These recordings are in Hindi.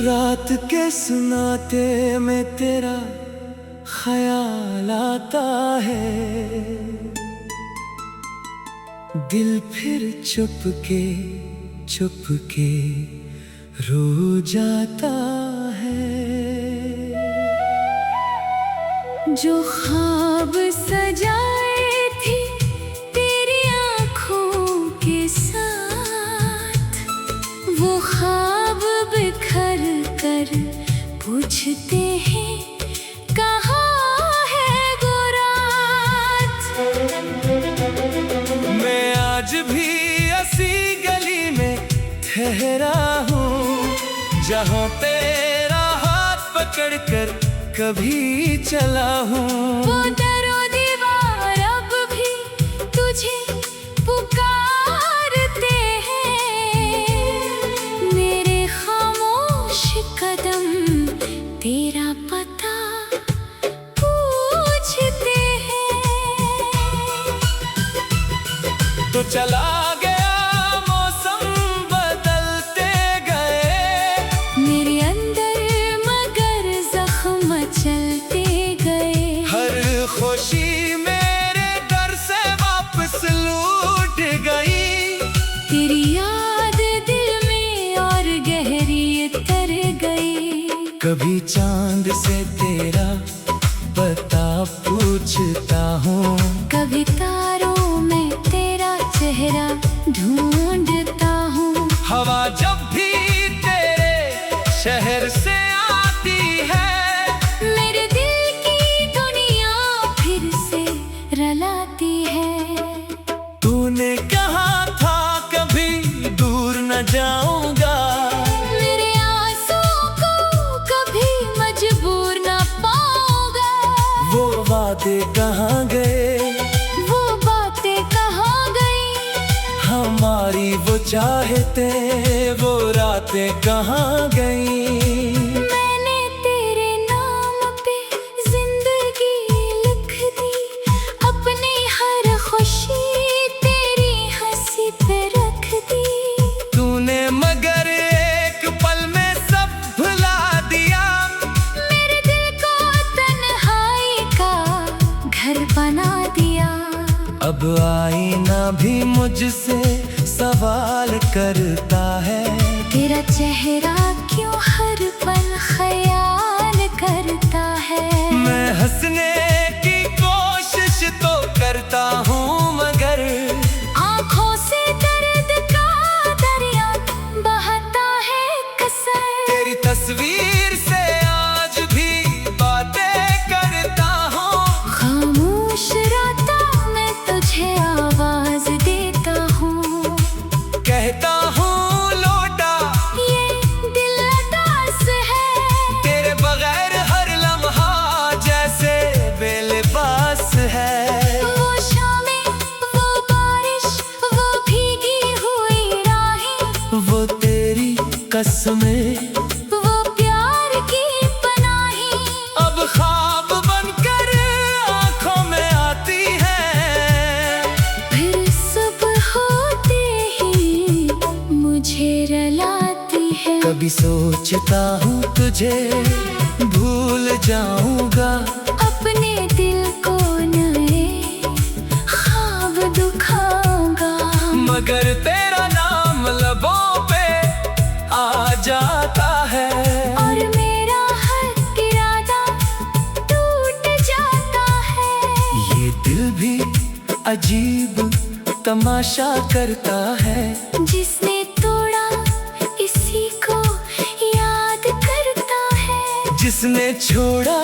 रात के सुनाते में तेरा ख्याल आता है, दिल फिर चुपके चुपके रो जाता है। जो ख्वाब सजाए थे तेरी आँखों के साथ, वो ख्वाब बिखर कर पूछते हैं कहाँ है वो रात। मैं आज भी ऐसी गली में ठहरा हूँ, जहाँ तेरा हाथ पकड़कर कभी चला हूँ। वो दरो दीवार अब भी तुझे पुकारते हैं, मेरे खामोश कदम तेरा पता पूछते हैं। तो चला गया मौसम बदलते गए, मेरे अंदर मगर जख्म चलते गए। हर खुशी मेरे दर से वापस लौट गई, तेरी याद दिल में और गहरी उतर गई। कभी चांद से तेरा पता पूछता हूँ, कभी तारों में तेरा चेहरा ढूंढता हूँ। हवा जब भी तेरे शहर से आती है, मेरे दिल की दुनिया फिर से रलाती है। तूने कहा था कभी दूर न जाऊंगा, मेरे आंसुओं को कभी मजबूर न पाऊंगा। वो वादे कहाँ गए, वो बातें कहाँ गई, हमारी वो चाहते वो रातें कहाँ गई। मैंने तेरे नाम पे जिंदगी लिख दी, अपनी हर खुशी तेरी हंसी पे रख दी। तूने मगर एक पल में सब भुला दिया, मेरे दिल को तन्हाई का घर बना दिया। अब आईना भी मुझसे सवाल करता है, तेरा चेहरा क्यों हर पल ख्याल करता है। मैं हंसने की कोशिश तो करता हूँ, मगर आँखों से दर्द का दरिया बहता है कसर। तेरी तस्वीर से आज भी बातें करता हूँ। खामोश रातों में तुझे आवाज देता हूँ, कहता हूँ लौटा ये दिल उदास है। तेरे बगैर हर लम्हा जैसे बेलिबास है। वो शामें, वो बारिश, वो भीगी हुई राहें, वो तेरी कसमें, वो प्यार की पनाहें, अब ख्वाब बनकर आँखों में आती है। फिर सुबह होते ही मुझे रलाती है। कभी सोचता हूँ तुझे भूल जाऊंगा, अपने दिल को नए ख्वाब दिखाऊंगा, मगर तेरा नाम लबों पे आ जाता है। और मेरा हर इरादा टूट जाता है। ये दिल भी अजीब तमाशा करता है, जिसने तोड़ा इसी को याद करता है। जिसने छोड़ा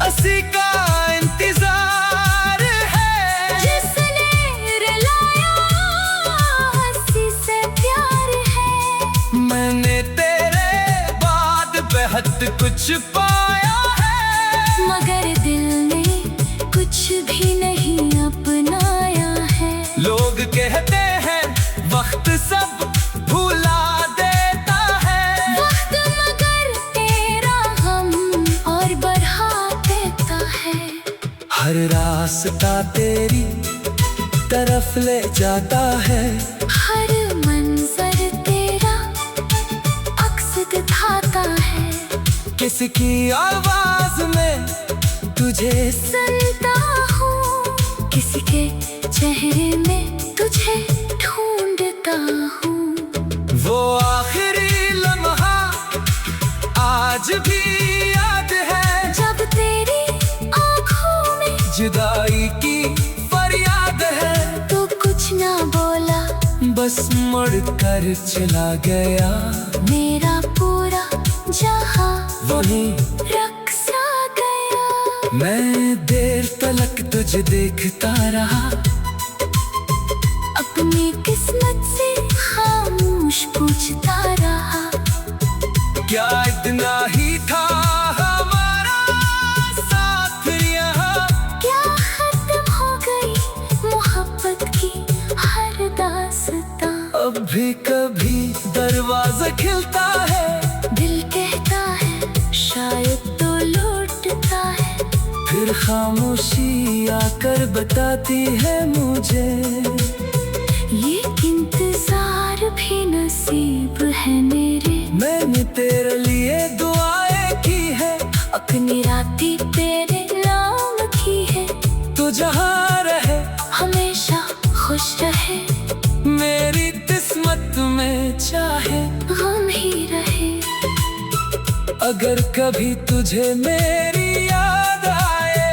उसी का इंतजार है। जिसने रुलाया हंसी से प्यार है। मैंने तेरे बाद बेहद कुछ पाया है, मगर दिल ने कुछ भी नहीं अपनाया है। लोग कहते हैं वक्त सब भुला देता है, वक्त मगर तेरा हम और बढ़ा देता है। हर रास्ता तेरी तरफ ले जाता है, हर मंजर तेरा अक्स दिखाता है। किसकी आवाज में तुझे सुनता हूँ, किसी के चेहरे में तुझे ढूंढता हूँ। वो आखिरी लम्हा आज भी याद है, जब तेरी आँखों में जुदाई की फरियाद है। तू कुछ ना बोला, बस मुड़ कर चला गया। मेरा पूरा जहां वहीं रख सा गया। मैं देर तलक तुझे देखता रहा, अपनी किस्मत से खामोश पूछता रहा। क्या इतना ही था हमारा साथ यहाँ? क्या खत्म हो गई मोहब्बत की हर दास्तां? अब भी कभी दरवाजा खिलता है, दिल कहता है शायद तो लौटता है। फिर खामोशी आकर बताती है मुझे, ये इंतजार भी नसीब है मेरे। मैंने तेरे लिए दुआएं की है, अपनी रातें तेरे नाम की है। तू जहाँ रहे हमेशा खुश रहे, मेरी किस्मत में चाहे गम ही रहे। अगर कभी तुझे मेरी याद आए,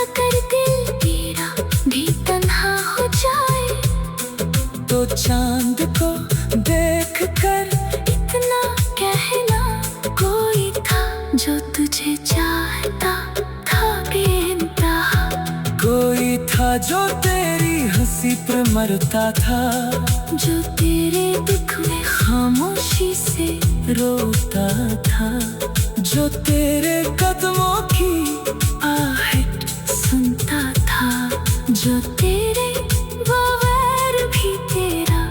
अगर दिल तेरा भी तन्हा हो जाए, तो चांद को देख कर इतना कहना। कोई था जो तुझे चाहता था बेइंतहा, कोई था जो तेरी हंसी पर मरता था, जो तेरे दुख में खामोशी से रोता था, जो तेरे कदमों की आहट सुनता था, जो तेरे बगैर भी तेरा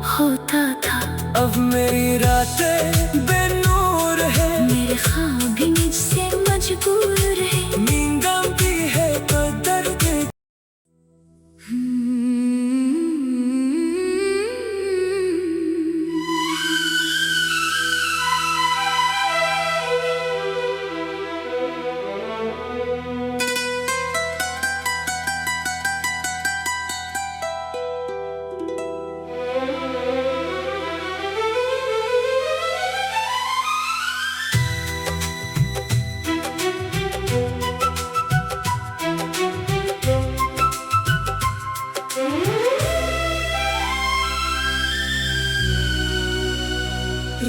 होता था। अब मेरी रातें बेनूर है, मेरे ख्वाब भी मुझसे मजबूर है। नींद भी है तो दर्द।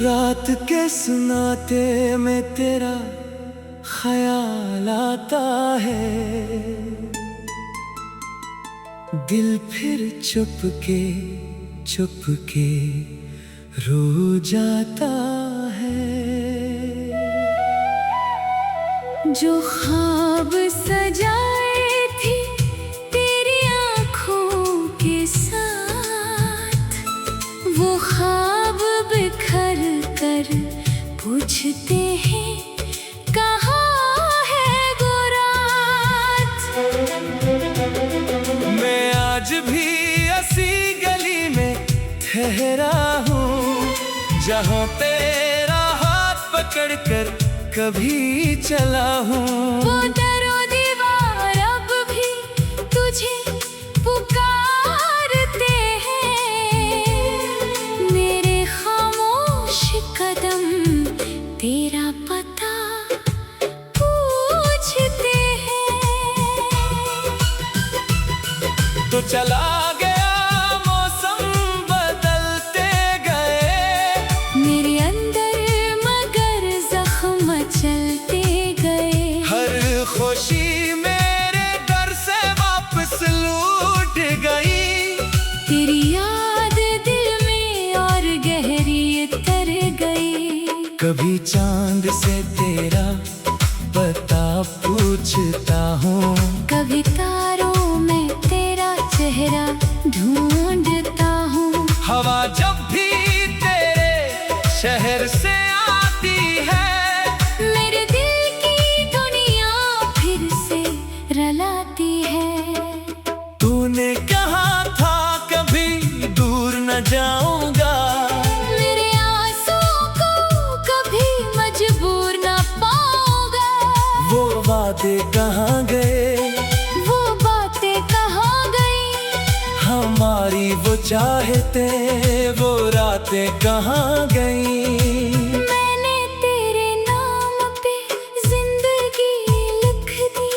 रात के सुनाते में तेरा ख्याल आता है, दिल फिर चुपके चुपके रो जाता है। जो ख्वाब सजाए थी तेरी आँखों के साथ, वो ख्वाब बिखर कर पूछते हैं कहाँ है वो रात। मैं आज भी ऐसी गली में ठहरा हूँ, जहाँ तेरा हाथ पकड़ कर कभी चला हूँ। वो दरो दीवार अब भी तुझे पुकारते हैं, मेरे खामोश कदम तेरा पता पूछते हैं। तो चला गया मौसम बदलते गए, मेरे अंदर मगर जख्म चलते गए। हर खुशी मेरे दर से वापस लौट गई। तेरी याद दिल में और गहरी उतर गई। कभी चांद से तेरा पता पूछता हूँ, कभी तारों में तेरा चेहरा ढूंढता हूँ। हवा जब भी तेरे शहर से आती है, मेरे दिल की दुनिया फिर से रलाती है। तूने कहा था कभी दूर न जाऊंगा, मेरे आंसू को कभी सारी वो चाहते वो रातें कहाँ गईं। मैंने तेरे नाम पे जिंदगी लिख दी,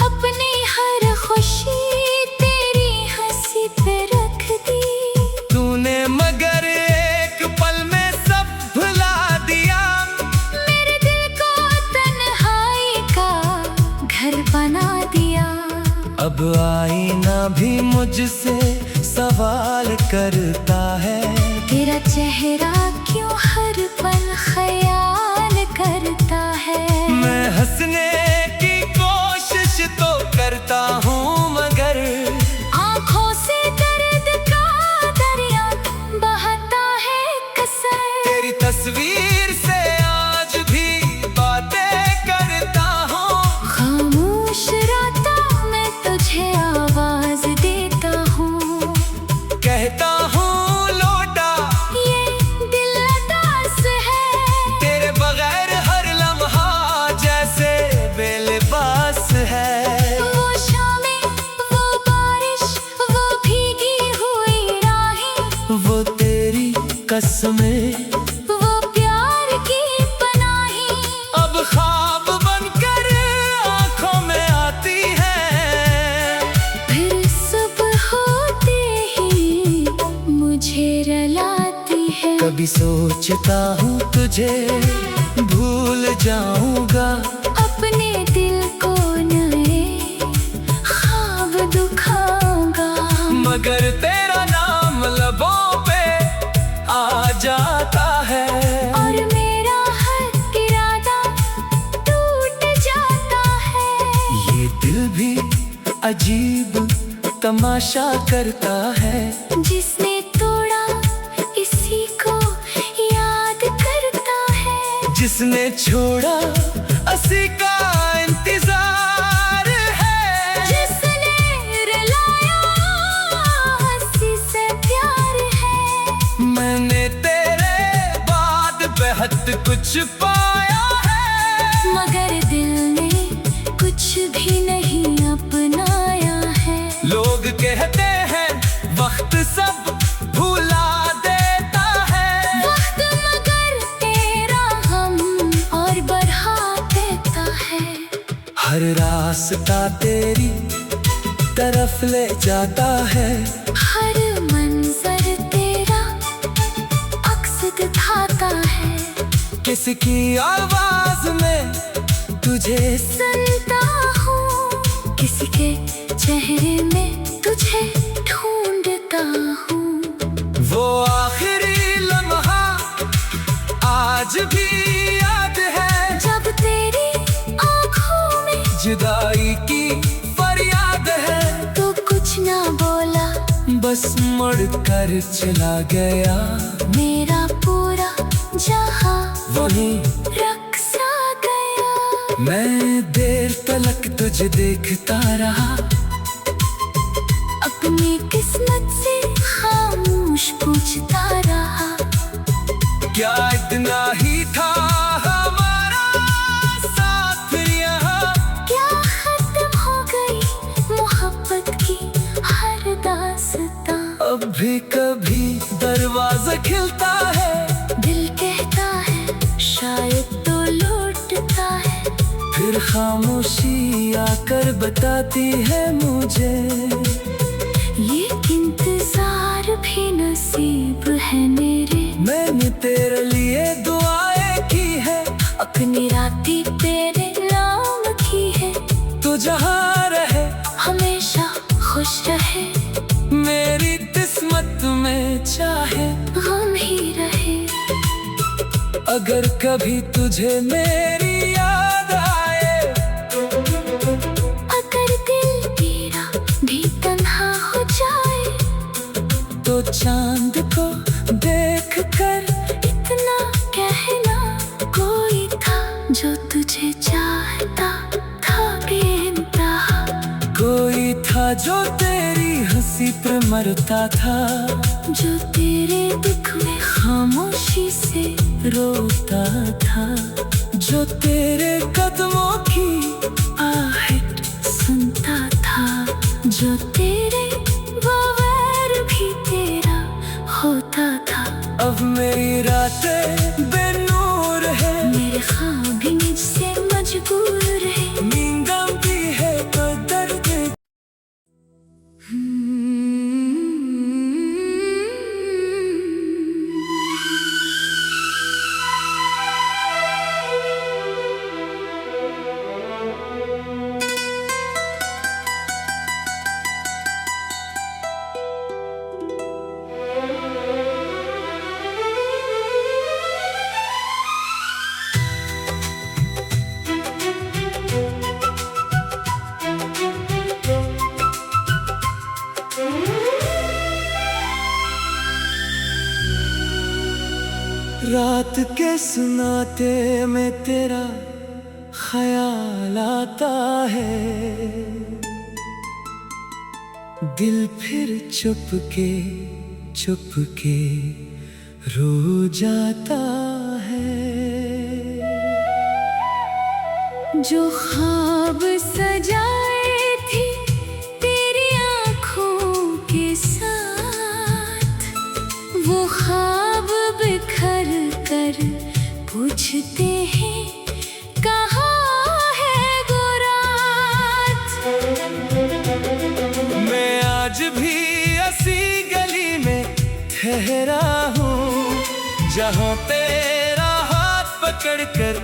अपनी हर खुशी तेरी हंसी पे रख दी। तूने मगर एक पल में सब भुला दिया, मेरे दिल को तन्हाई का घर बना दिया। अब आईना भी मुझसे सवाल करता है, तेरा चेहरा क्यों हर पल ख्याल करता है। मैं हंसने की कोशिश तो करता हूँ मगर आँखों से दर्द का दरिया बहता है कसर। तेरी तस्वीर से आज भी बातें करता हूँ, खामोश रातों में तुझे आवाज देता हूँ। कहता हूँ लौटा ये दिल अदास है, तेरे बगैर हर लम्हा जैसे बेलिबास है। वो शामें वो बारिश वो भीगी हुई राहें, वो तेरी कसमें वो प्यार की पनाहें। अब ख्वाब बनकर आंखों में आती है, फिर सुबह होते ही मुझे रुलाती है। कभी सोचता हूँ तुझे भूल जाऊंगा, अपने दिल को नए ख्वाब दुखाऊंगा। मगर तेरा नाम लबों पे आ जाता है, और मेरा हर इरादा टूट जाता है। ये दिल भी अजीब तमाशा करता है, जिसने तोड़ा इसी को याद करता है। जिसने छोड़ा असी का इंतजार है। जिसने रुलाया हंसी से प्यार है। मैंने तेरे बाद बेहद कुछ पाया है, मगर दिल ने कुछ भी नहीं अपनाया है। लोग कहते हैं वक्त सब भुला देता है, वक्त मगर तेरा हम और बढ़ा देता है। हर रास्ता तेरी तरफ ले जाता है, हर मंजर तेरा अक्स दिखाता है। किसकी आवाज में तुझे सुनता हूँ, किसी के चेहरे में तुझे ढूंढता हूँ। वो आखिरी लम्हा आज भी याद है, जब तेरी आँखों में जुदाई की फरियाद है। तो कुछ ना बोला, बस मुड़ कर चला गया, मेरा पूरा जहां वही रक्सा गया। मैं देर तलक तुझे देखता रहा, अपनी किस्मत से खामोश पूछता रहा। क्या इतना ही था हमारा साथ यहाँ, क्या खत्म हो गई मोहब्बत की हर दास्तां। अब भी कभी दरवाजा खिलता है, दिल कहता है शायद तो लौटता है। फिर खामोशी आकर बताती है मुझे, ये इंतजार भी नसीब है मेरे। मैंने तेरे लिए दुआएं की है, अपनी राती तेरे नाम की है। तो जहाँ रहे हमेशा खुश रहे, मेरी किस्मत में चाहे गम ही रहे। अगर कभी तुझे मेरी याद आए, अगर दिल तेरा भी तन्हा हो जाए, तो चांद को देख कर इतना कहना। कोई था जो तुझे चाहता था बेइंतहा, कोई था जो तेरी हंसी पर मरता था, जो तेरे दुख में खामोशी से रोता था, जो तेरे कदमों की आहट सुनता था, जो तेरे बगैर भी अब मेरी रातें बेनूर है, मेरे ख्वाब भी मुझसे मजबूर है। नींद भी है तो दर्द। रात के सुनाते में तेरा ख्याल आता है, दिल फिर चुपके चुपके रो जाता है। जो ख्वाब सजाए थे तेरी आँखों के साथ, वो ख्वाब बिखर कर पूछते हैं कहाँ है वो रात। मैं आज भी ऐसी गली में ठहरा हूँ, जहाँ तेरा हाथ पकड़ कर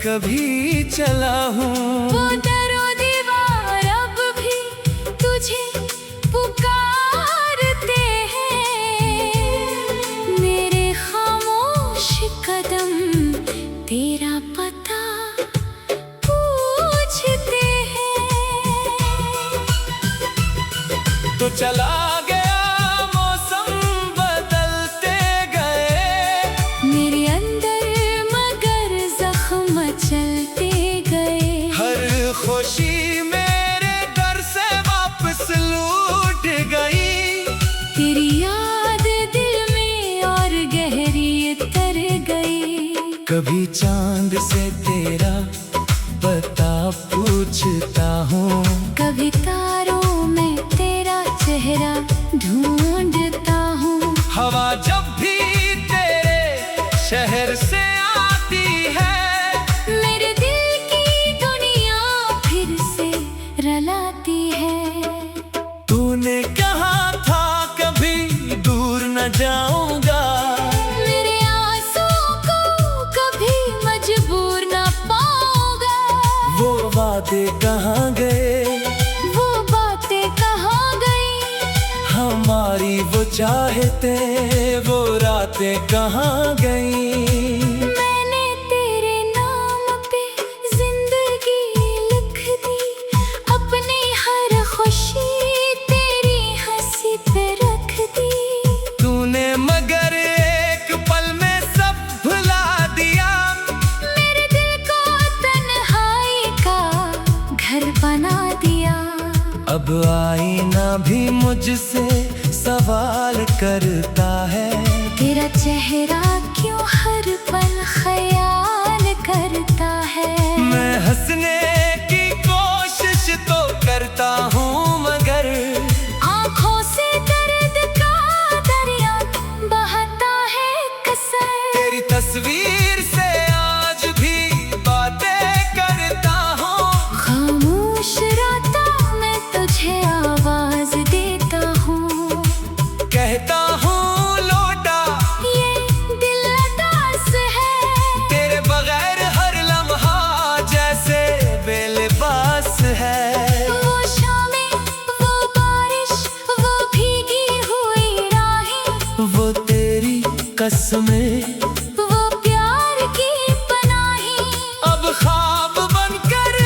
कभी चला हूँ। वो दरो दीवार अब भी तुझे पुकारते हैं, मेरे खामोश कदम तेरा पता पूछते हैं। तो चला गया मौसम बदलते गए, मेरे अंदर मगर जख्म चलते गए। हर खुशी मेरे दर से वापस लौट गई, तेरी याद दिल में और गहरी उतर गई। कभी चांद से तेरा पता पूछता हूँ, कभी तारों में तेरा चेहरा ढूंढता हूँ। हवा जब भी तेरे शहर से आती है, मेरे दिल की दुनिया फिर से रलाती है। तूने कहा था कभी दूर न जाऊंगा, मेरे आंसुओं को कभी मजबूर ना पाऊंगा। वो वादे कहाँ गए, वो बातें कहाँ गई, हमारी वो चाहते वो रातें कहाँ गई। मैंने तेरे नाम पे जिंदगी लिख दी, अपनी हर खुशी तेरी हंसी पे रख दी। तूने मगर एक पल में सब भुला दिया, मेरे दिल को तन्हाई का घर बना दिया। अब आईना भी मुझसे सवाल करता है, तेरा चेहरा क्यों हर पल ख्याल करता है। मैं हंसने की कोशिश तो करता हूँ, मगर आँखों से दर्द का दरिया बहता है कसर। तेरी तस्वीर से आज भी बातें करता हूँ, खामोश रातों में तुझे आवाज देता हूँ। कहता हूँ लौटा ये दिल अदास है, तेरे बगैर हर लम्हा जैसे बेलिबास है। वो शामें, वो बारिश, वो भीगी हुई राहें, वो तेरी कसमें, वो प्यार की पनाहें, अब ख्वाब बनकर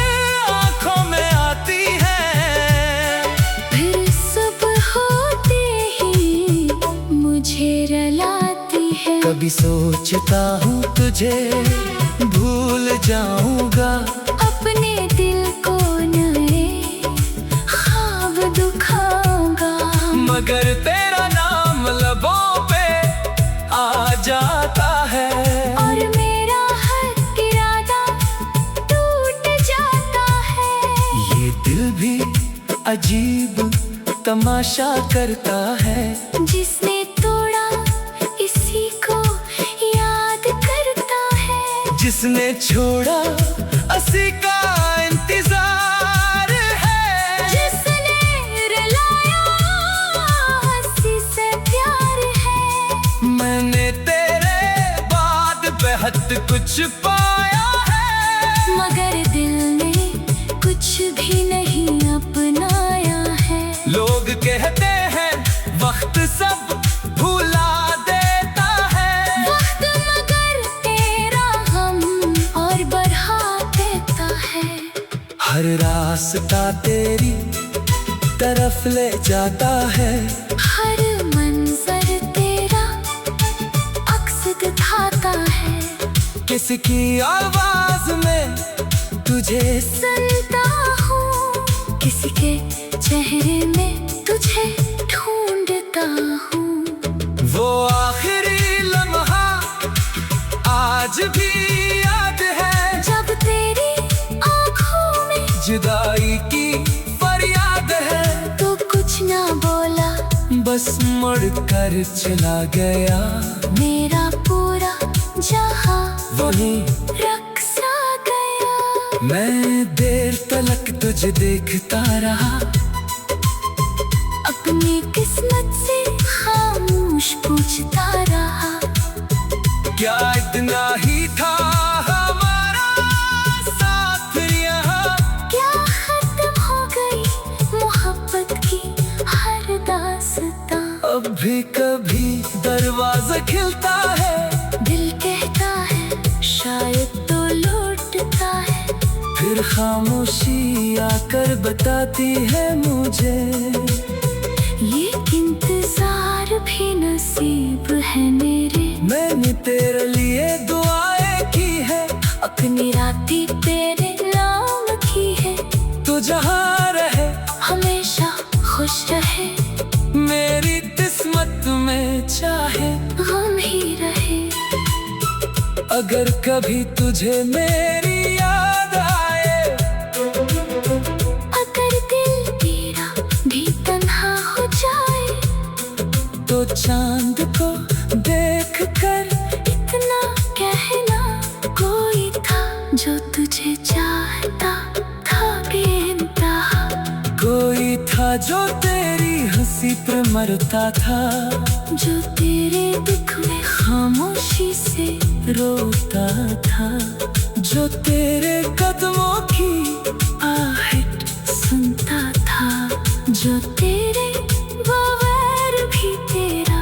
आंखों में आती है। फिर सुबह होते ही मुझे रलाती है। कभी सोचता हूँ तुझे भूल जाऊंगा, अपने दिल को नए ख्वाब दुखाऊंगा। मगर तेरा नाम लबों पे आ जाता है, और मेरा हर इरादा टूट जाता है। ये दिल भी अजीब तमाशा करता है। जिसने तोड़ा इसी को किसने छोड़ा हंसी का इंतजार है, जिसने रुलाया हंसी से प्यार है। मैंने तेरे बाद बेहद कुछ पाया है, मगर दिल ने कुछ भी नहीं अपनाया है। लोग कहते हैं वक्त सब भुला देता है, वक्त मगर तेरा हम और बढ़ा देता है। हर रास्ता तेरी तरफ ले जाता है, हर मंजर तेरा अक्स दिखाता है। किसकी आवाज में तुझे सुनता हूँ, किसी के चेहरे में तुझे ढूंढता हूँ। वो आखिरी लम्हा आज भी याद है, जब तेरी आँखों में जुदाई की फरियाद है। तो कुछ ना बोला, बस मुड़ कर चला गया, मेरा पूरा जहां वहीं रख सा गया। मैं देर तलक तुझे देखता रहा, अपनी किस्मत से खामोश पूछता रहा। क्या इतना ही था हमारा साथ यहाँ, क्या खत्म हो गई मोहब्बत की हर दास्तां। अब भी कभी दरवाजा खिलता है, दिल कहता है शायद तो लौटता है। फिर खामोशी आकर बताती है मुझे, ये इंतजार भी नसीब है मेरे। मैंने तेरे लिए दुआएं की है, अपनी राती तेरे नाम की है। तो जहाँ रहे हमेशा खुश रहे, मेरी किस्मत में चाहे गम ही रहे। अगर कभी तुझे मेरी याद आए, अगर दिल तेरा भी तन्हा हो जाए, तो चांद को देख कर इतना कहना। कोई था जो तुझे चाहता था बेइंतहा, कोई था जो तेरी हंसी पर मरता था, जो तेरे दुख में खामोशी से रोता था, जो तेरे कदमों की आहट सुनता था, जो तेरे बगैर भी तेरा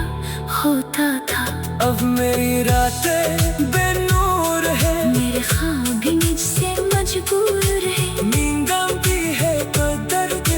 होता था। अब मेरी रातें बेनूर है, मेरे ख्वाब भी मुझसे मजबूर है। नींद भी है पर दर्द।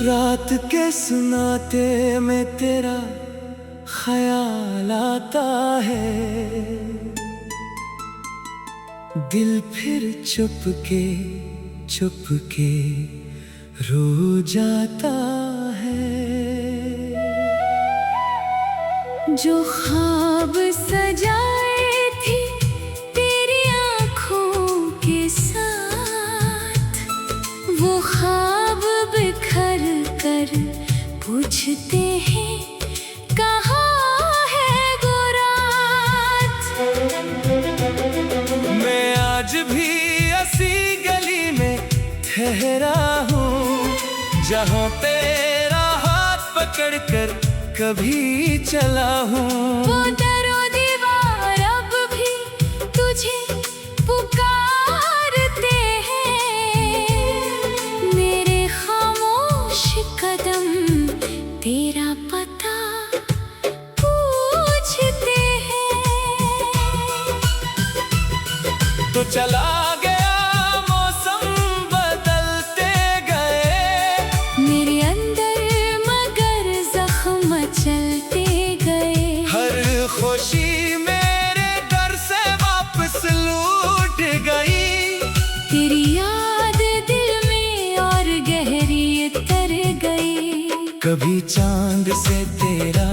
रात के सुनाते में तेरा ख्याल आता है, दिल फिर चुपके चुपके रो जाता है। जो ख्वाब सजाए थी तेरी आँखों के साथ, वो ख्वाब बिखर कर पूछते हैं कहाँ है वो रात। मैं आज भी ऐसी गली में ठहरा हूँ, जहाँ तेरा हाथ पकड़ कर कभी चला हूँ। वो दरो दीवार अब भी तुझे पुकारते हैं, मेरे खामोश कदम तेरा पता पूछते हैं। तो चला गया मौसम बदलते गए, मेरे अंदर मगर जख्म कभी चांद से तेरा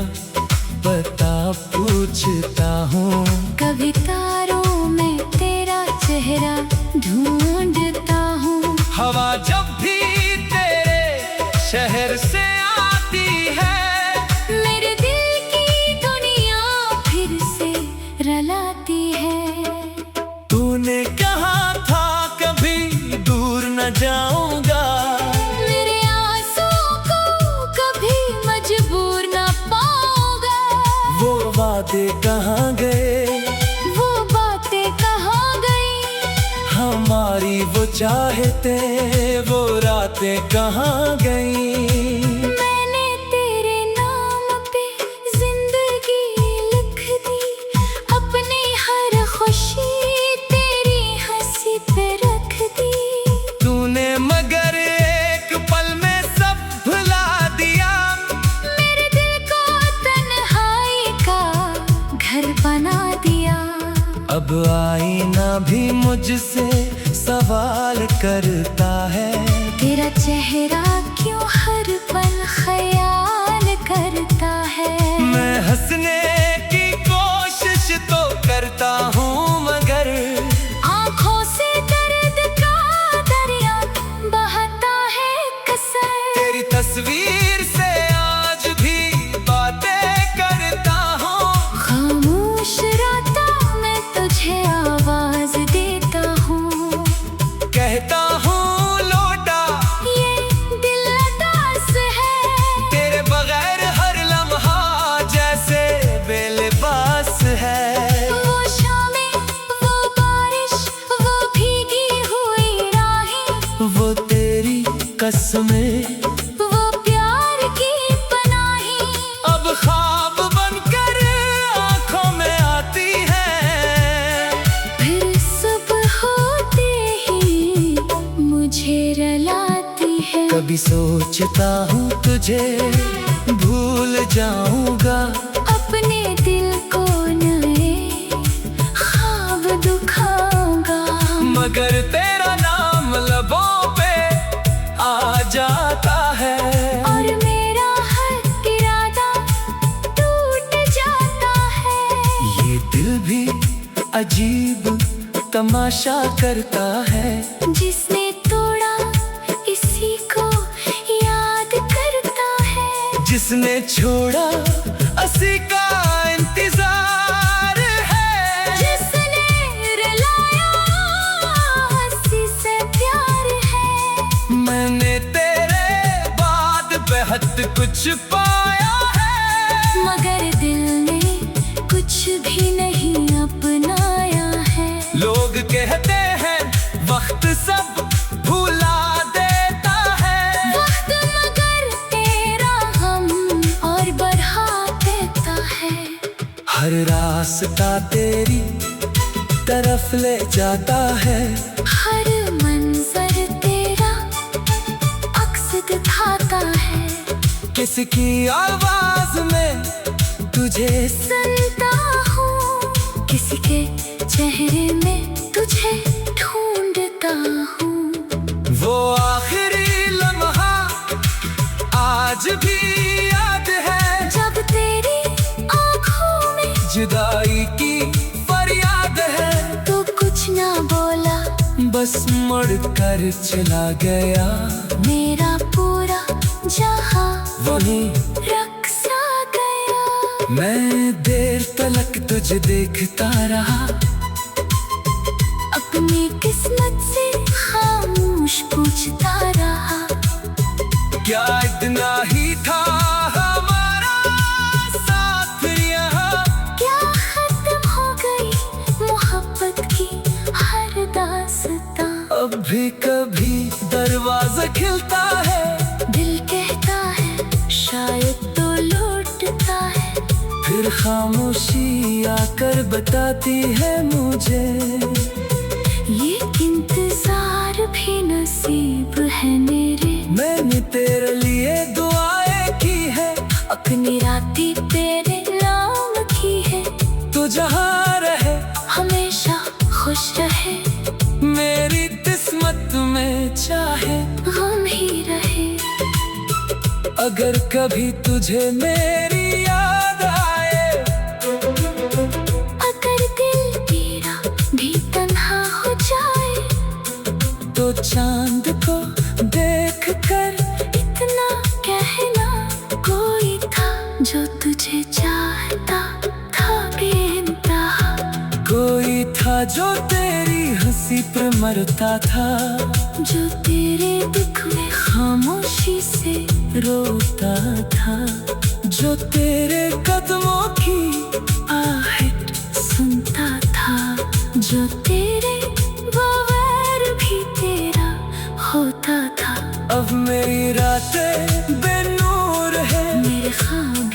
पता पूछता हूँ, कभी तारों में तेरा चेहरा ढूंढता हूँ। हवा जब भी तेरे शहर से आती है, मेरे दिल की दुनिया फिर से रलाती है। तूने कहा था कभी दूर न जाऊंगा, मेरे आंसुओं को कभी मजबूर न पाऊंगा। वो वादे कहाँ गए, वो बातें कहाँ गई, हमारी वो चाहते वो रातें कहाँ गई। मैंने तेरे नाम पे जिंदगी लिख दी, अपनी हर खुशी तेरी हंसी पे रख दी। तूने मगर एक पल में सब भुला दिया, मेरे दिल को तन्हाई का घर बना दिया। अब आईना भी मुझसे सवाल करता है, तेरा चेहरा क्यों हर पल ख्याल करता है। मैं हंसने की कोशिश तो करता हूँ मगर आँखों से दर्द का दरिया बहता है कसर। तेरी तस्वीर से आज भी बातें करता हूँ, खामोश रातों में तुझे आवाज देता हूँ। कहता हूँ लौटा ये दिल अदास है, तेरे बगैर हर लम्हा जैसे बेलिबास है। वो शामें, वो बारिश, वो भीगी हुई राहें, वो तेरी कसमें, वो प्यार की पनाही, अब ख्वाब बनकर आंखों में आती है। फिर सुबह होते ही मुझे रलाती है। कभी सोचता हूँ तुझे भूल जाऊंगा, अपने दिल को नए ख्वाब दुखाऊंगा। मगर तेरा नाम लबों पे आ जाता है, और मेरा हर इरादा टूट जाता है। ये दिल भी अजीब तमाशा करता है, जिसने तोड़ा इसी को याद करता है। जिसने छोड़ा असी का इंतजार है। जिसने रुलाया हंसी से प्यार है। मैंने तेरे बाद बेहद कुछ पाया है, मगर दिल ने कुछ भी नहीं अपनाया है। लोग कहते हैं वक्त सब भुला देता है, वक्त मगर तेरा हम और बढ़ा देता है। हर रास्ता तेरी तरफ ले जाता है, हर मंजर तेरा अक्स दिखाता है। किसकी आवाज में तुझे सुनता हूँ, किसी के चेहरे में तुझे ढूंढता हूँ। वो आखिरी लम्हा आज भी याद है, जब तेरी आँखों में जुदाई की फरियाद है। तो कुछ ना बोला, बस मुड़ कर चला गया, मेरा पूरा जहां वहीं रख सा गया। मैं देर तलक तुझे देखता रहा, अपनी किस्मत से खामोश पूछता रहा। क्या इतना ही था हमारा साथ यहाँ, क्या खत्म हो गई मोहब्बत की हर दास्तां। अब भी कभी दरवाजा खिलता है, दिल कहता है शायद तो लौटता है। फिर खामोशी आकर बताती है मुझे, ये इंतजार भी नसीब है मेरे। मैंने तेरे लिए दुआएं की है, अपनी रातें तेरे नाम की है। तो जहाँ रहे हमेशा खुश रहे, मेरी किस्मत में चाहे गम ही रहे। अगर कभी तुझे मेरी याद आए, अगर दिल तेरा भी तन्हा हो जाए, तो चांद को देख कर इतना कहना, कोई था जो तुझे चाहता था बेइंतहा, कोई था जो तेरी हंसी पर मरता था, जो तेरे दुख में खामोशी से रोता था, जो तेरे कदमों की आहट सुनता था, जो तेरे बगैर भी तेरा होता था। अब मेरी रातें बेनूर है, मेरे ख्वाब